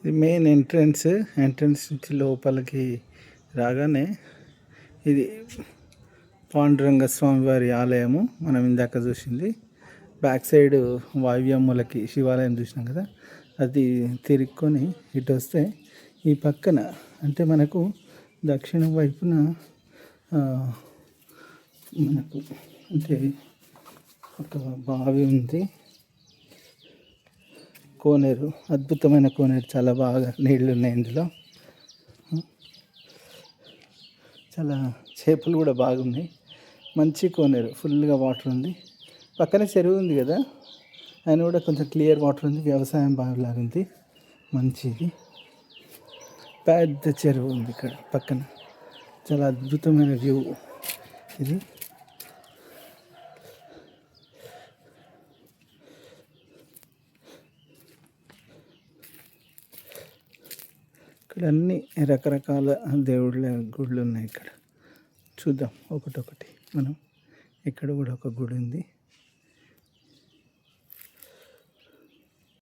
ఇది main entrance నుంచి లోపలికి రాగానే ఇది పాండురంగ స్వామివారి ఆలయము. మనం ఇందాక చూసింది బ్యాక్ సైడ్ వాయువ్యములకి శివాలయం చూసినాం కదా, అది తిరుక్కొని ఇటు వస్తే ఈ పక్కన అంటే మనకు దక్షిణం వైపున మనకు అంటే ఒక బావి ఉంది, కోనేరు, అద్భుతమైన కోనేరు, చాలా బాగా నీళ్ళు ఉన్నాయి ఇందులో. చాలా చేపలు కూడా బాగున్నాయి. మంచి కోనేరు, ఫుల్గా వాటర్ ఉంది. పక్కనే చెరువు ఉంది కదా, ఆయన కూడా కొంచెం క్లియర్ వాటర్ ఉంది. వ్యవసాయం బాగాలాగా ఉంది, మంచిది. పెద్ద చెరువు ఉంది ఇక్కడ పక్కన, చాలా అద్భుతమైన వ్యూ ఇది. ఇక్కడ అన్ని రకరకాల దేవుళ్ళ గుళ్ళు ఉన్నాయి. ఇక్కడ చూద్దాం ఒకటొకటి. మనం ఇక్కడ కూడా ఒక గుడి ఉంది.